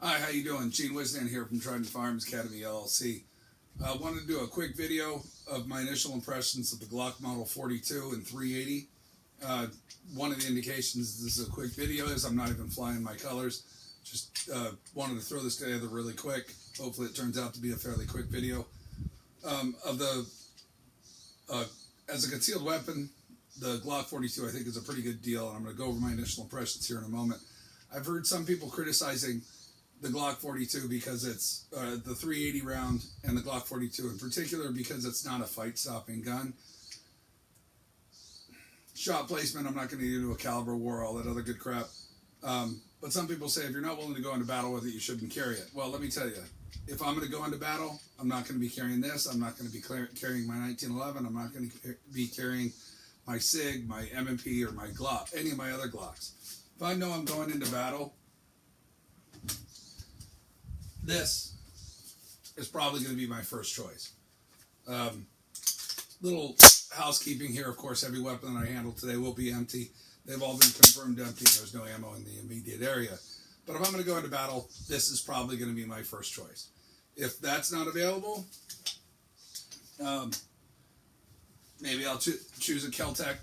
Hi, how you doing? Gene Wisnan here from Trident Firearms Academy, LLC. I wanted to do a quick video of my initial impressions of the Glock Model 42 and 380. One of the indications this is a quick video is I'm not even flying my colors. Just wanted to throw this together really quick. Hopefully it turns out to be a fairly quick video. As a concealed weapon, the Glock 42 I think is a pretty good deal, and I'm going to go over my initial impressions here in a moment. I've heard some people criticizing the Glock 42 because it's the 380 round, and the Glock 42 in particular because it's not a fight-stopping gun. Shot placement, I'm not going to get into a caliber war, all that other good crap. But some people say if you're not willing to go into battle with it, you shouldn't carry it. Well, let me tell you, if I'm going to go into battle, I'm not going to be carrying this. I'm not going to be carrying my 1911. I'm not going to be carrying my SIG, my M&P, or my Glock, any of my other Glocks. If I know I'm going into battle, this is probably going to be my first choice. Little housekeeping here, of course, every weapon that I handle today will be empty. They've all been confirmed empty. There's no ammo in the immediate area. But if I'm going to go into battle, this is probably going to be my first choice. If that's not available, maybe I'll choose a Kel-Tec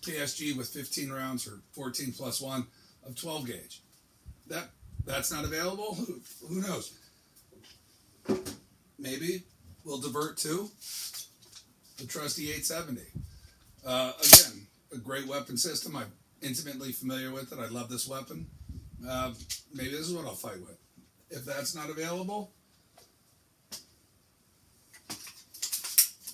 KSG with 15 rounds or 14 plus 1 of 12 gauge. That's not available? Who knows? Maybe we'll divert to the trusty 870. Again, a great weapon system. I'm intimately familiar with it. I love this weapon. Maybe this is what I'll fight with. If that's not available,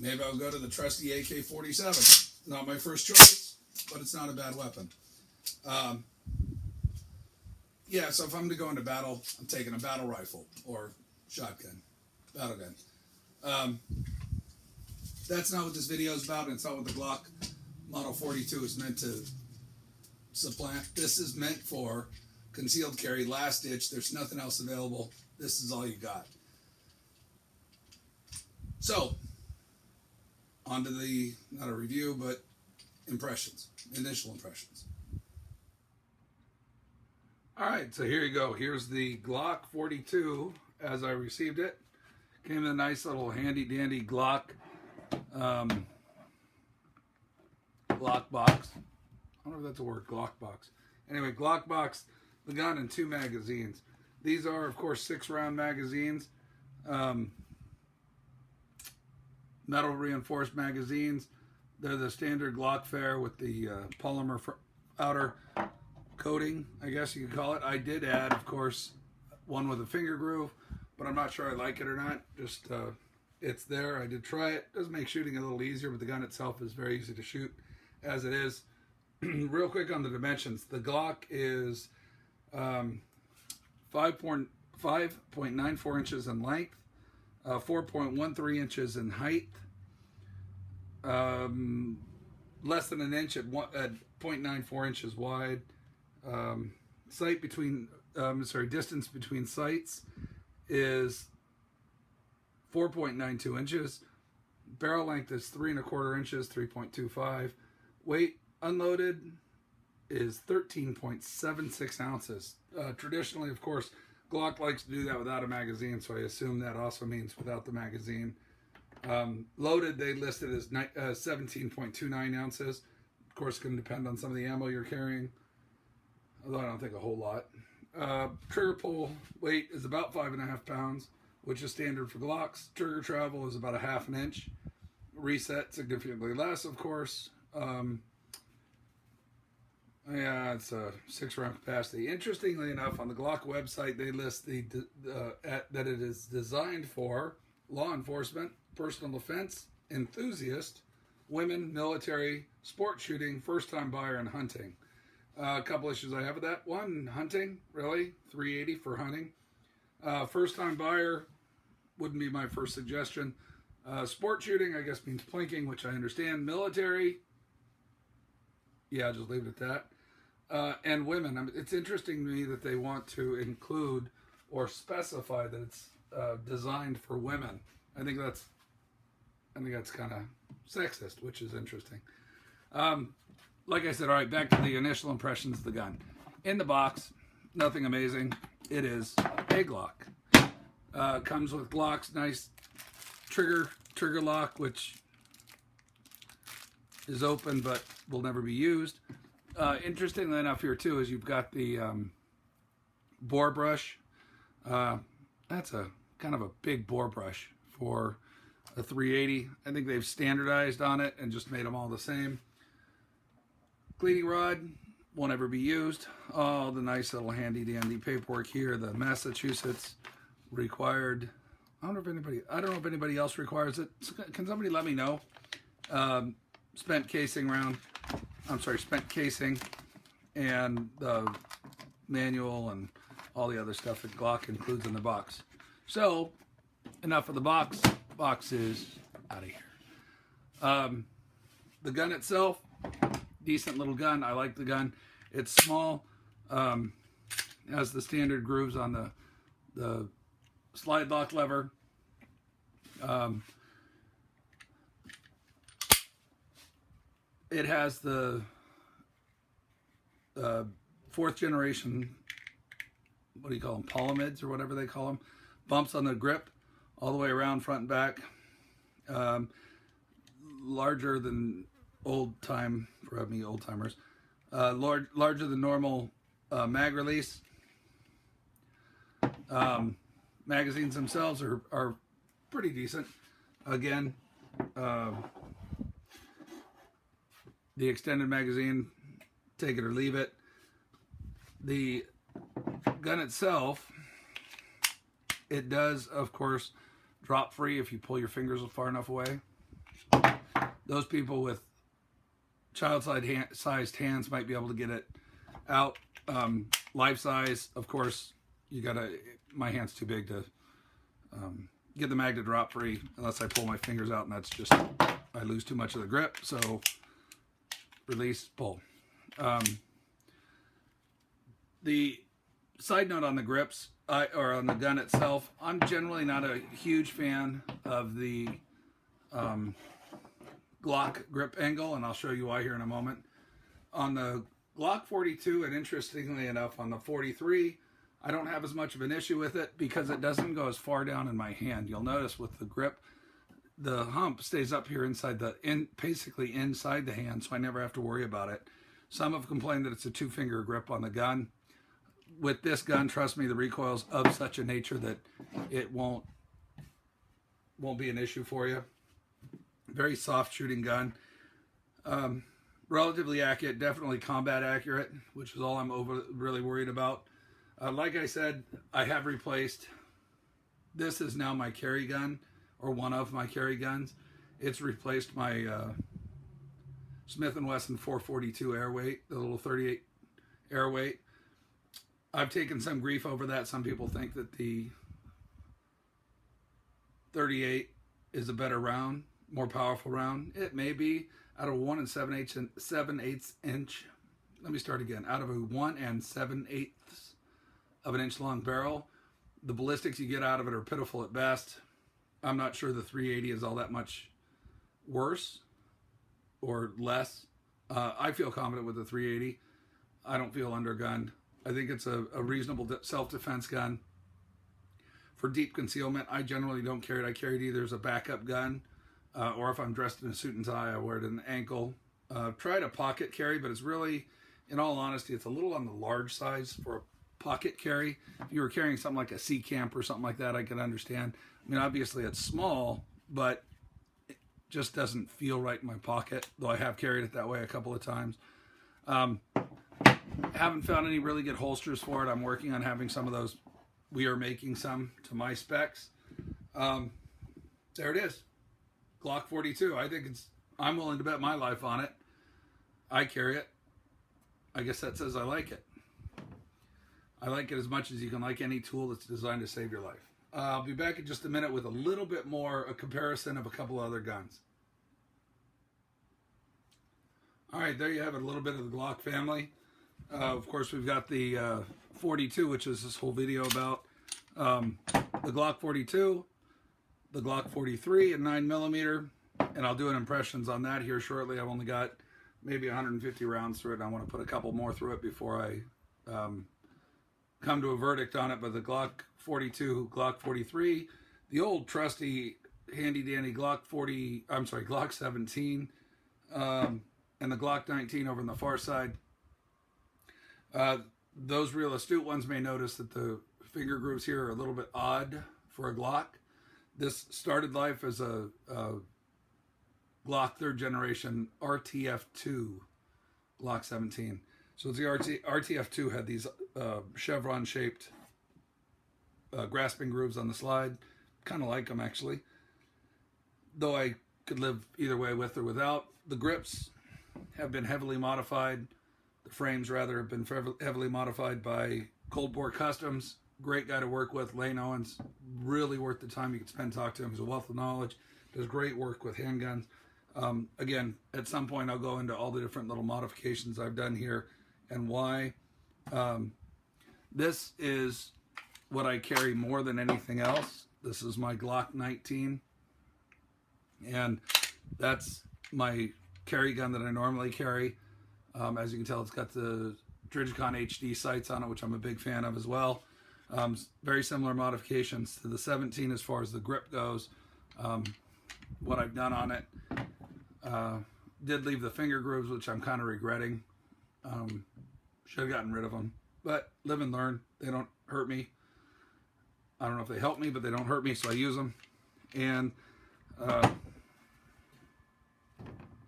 maybe I'll go to the trusty AK-47. Not my first choice, but it's not a bad weapon. Yeah, so if I'm going to go into battle, I'm taking a battle rifle or shotgun, battle gun. That's not what this video is about, and it's not what the Glock Model 42 is meant to supplant. This is meant for concealed carry, last ditch. There's nothing else available. This is all you got. So, on to the, not a review, but impressions, initial impressions. All right, so here you go. Here's the Glock 42 as I received it. Came in a nice little handy-dandy Glock box. I don't know if that's a word, Glock box. Anyway, Glock box, the gun, and 2 magazines. These are, of course, 6-round magazines. Metal reinforced magazines. They're the standard Glock fare with the polymer outer coating, I guess you could call it. I did add, of course, one with a finger groove, but I'm not sure I like it or not. Just, it's there. I did try it. Does make shooting a little easier, but the gun itself is very easy to shoot as it is. Real quick on the dimensions. The Glock is 5.94 inches in length, 4.13 inches in height, less than an inch at 0.94 inches wide. Distance between sights is 4.92 inches. Barrel length is 3¼ inches, 3.25. Weight unloaded is 13.76 ounces. Traditionally, of course, Glock likes to do that without a magazine, so I assume that also means without the magazine. Loaded, they listed as 17.29 ounces. Of course, it's going to depend on some of the ammo you're carrying, although I don't think a whole lot. Trigger pull weight is about 5.5 pounds, which is standard for Glocks. Trigger travel is about 1/2 inch. Reset significantly less, of course. Yeah, it's a 6-round capacity. Interestingly enough, on the Glock website, they list that it is designed for law enforcement, personal defense, enthusiast, women, military, sport shooting, first-time buyer, and hunting. A couple issues I have with that. One, hunting, really? 380 for hunting. First-time buyer wouldn't be my first suggestion. Sport shooting, I guess, means plinking, which I understand. Military, yeah, just leave it at that. And women. I mean, it's interesting to me that they want to include or specify that it's designed for women. I think that's kind of sexist, which is interesting. Like I said, all right, back to the initial impressions of the gun. In the box, nothing amazing. It is a Glock. Comes with Glock's nice trigger lock, which is open but will never be used. Interestingly enough here too is you've got the bore brush. That's a kind of a big bore brush for a 380. I think they've standardized on it and just made them all the same. Cleaning rod won't ever be used. Oh, the nice little handy dandy paperwork here. The Massachusetts required. I don't know if anybody else requires it. Can somebody let me know? Spent casing and the manual and all the other stuff that Glock includes in the box. So, enough of the box. Box is out of here. The gun itself, decent little gun. I like the gun. It's small. Has the standard grooves on the slide lock lever. It has the fourth generation, what do you call them, polymids or whatever they call them, bumps on the grip all the way around, front and back. Larger than old-timers, larger than normal mag release. Magazines themselves are pretty decent. Again, the extended magazine, take it or leave it. The gun itself, it does, of course, drop free if you pull your fingers far enough away. Those people with child-sized hands might be able to get it out. Life size, of course, you gotta. My hand's too big to get the mag to drop free unless I pull my fingers out, and that's just, I lose too much of the grip. So release, pull. The side note on the grips, or on the gun itself, I'm generally not a huge fan of the Glock grip angle, and I'll show you why here in a moment. On the Glock 42, and interestingly enough on the 43, I don't have as much of an issue with it because it doesn't go as far down in my hand. You'll notice with the grip, the hump stays up here inside basically inside the hand, so I never have to worry about it. Some have complained that it's a two-finger grip on the gun. With this gun, trust me, the recoil's of such a nature that it won't be an issue for you. Very soft shooting gun. Relatively accurate, definitely combat accurate, which is all I'm really worried about. Like I said, I have replaced, this is now my carry gun, or one of my carry guns. It's replaced my Smith & Wesson 442 airweight, the little 38 airweight. I've taken some grief over that. Some people think that the 38 is a better round, more powerful round. It may be. Out of a 1 7/8 inch, let me start again. Out of a 1 7/8 of an inch long barrel, the ballistics you get out of it are pitiful at best. I'm not sure the 380 is all that much worse or less. I feel confident with the 380. I don't feel undergunned. I think it's a reasonable self-defense gun. For deep concealment, I generally don't carry it. I carry it either as a backup gun, or if I'm dressed in a suit and tie, I wear it in the ankle. Tried a pocket carry, but it's really, in all honesty, it's a little on the large size for a pocket carry. If you were carrying something like a sea camp or something like that, I could understand. I mean, obviously it's small, but it just doesn't feel right in my pocket, though I have carried it that way a couple of times. Haven't found any really good holsters for it. I'm working on having some of those. We are making some to my specs. There it is. Glock 42. I think I'm willing to bet my life on it. I carry it. I guess that says I like it. I like it as much as you can like any tool that's designed to save your life. I'll be back in just a minute with a little bit more, a comparison of a couple other guns. All right, there you have it, a little bit of the Glock family. Of course, we've got the 42, which is this whole video about. The Glock 42, the Glock 43 and 9mm, and I'll do an impressions on that here shortly. I've only got maybe 150 rounds through it, and I want to put a couple more through it before I come to a verdict on it, but the Glock 42, Glock 43, the old trusty handy dandy Glock 17, and the Glock 19 over on the far side. Those real astute ones may notice that the finger grooves here are a little bit odd for a Glock. This started life as a Glock 3rd generation RTF2 Glock 17. So it's the RTF2 had these chevron shaped grasping grooves on the slide. Kind of like them actually. Though I could live either way, with or without. The grips have been heavily modified. The frames, rather, have been heavily modified by Cold Bore Customs. Great guy to work with, Lane Owens. Really worth the time you could spend talking to him. He's a wealth of knowledge. Does great work with handguns. Again, at some point I'll go into all the different little modifications I've done here and why. This is what I carry more than anything else. This is my Glock 19. And that's my carry gun that I normally carry. As you can tell, it's got the Trigicon HD sights on it, which I'm a big fan of as well. Very similar modifications to the 17 as far as the grip goes. What I've done on it, did leave the finger grooves, which I'm kind of regretting. Should have gotten rid of them, but live and learn. They don't hurt me. I don't know if they help me, but they don't hurt me, so I use them. And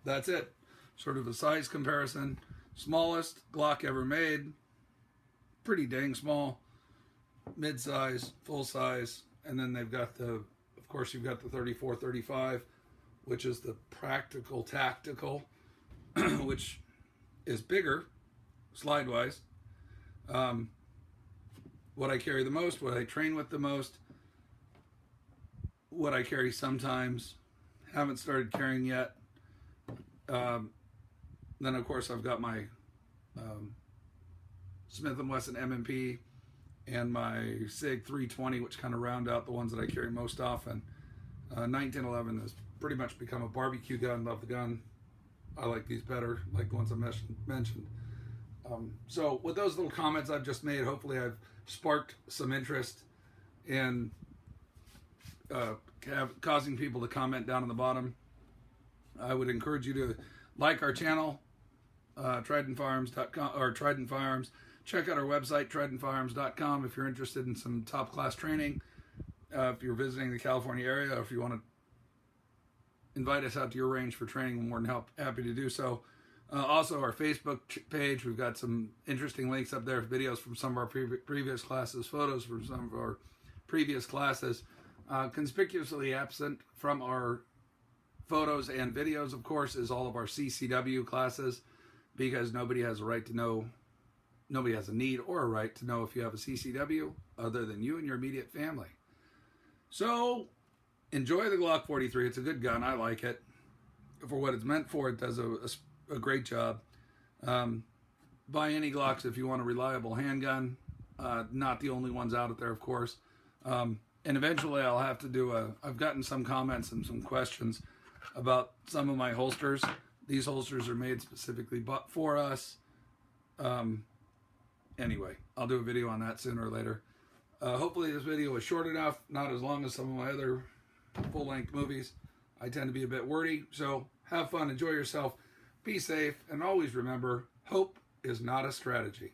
that's it. Sort of a size comparison. Smallest Glock ever made. Pretty dang small. Mid-size, full size, and then they've got the, of course, you've got the 34-35, which is the practical tactical, which is bigger, slide-wise. What I carry the most, what I train with the most, what I carry sometimes, haven't started carrying yet. Then, of course, I've got my Smith & Wesson M&P and my SIG 320, which kind of round out the ones that I carry most often. 1911 has pretty much become a barbecue gun. Love the gun. I like these better, like the ones I mentioned. So with those little comments I've just made, hopefully I've sparked some interest in causing people to comment down on the bottom. I would encourage you to like our channel, tridentfirearms.com, or Trident Firearms. Check out our website, tridentfirearms.com, if you're interested in some top-class training. If you're visiting the California area, or if you want to invite us out to your range for training, we're more than happy to do so. Also, our Facebook page, we've got some interesting links up there, videos from some of our previous classes, photos from some of our previous classes. Conspicuously absent from our photos and videos, of course, is all of our CCW classes, because nobody has a right to know, nobody has a need or a right to know if you have a CCW other than you and your immediate family. So, enjoy the Glock 43. It's a good gun. I like it. For what it's meant for, it does a great job. Buy any Glocks if you want a reliable handgun. Not the only ones out there, of course. And eventually I'll have to do I've gotten some comments and some questions about some of my holsters. These holsters are made specifically for us. Anyway, I'll do a video on that sooner or later. Hopefully this video was short enough, not as long as some of my other full-length movies. I tend to be a bit wordy, so have fun, enjoy yourself, be safe, and always remember, hope is not a strategy.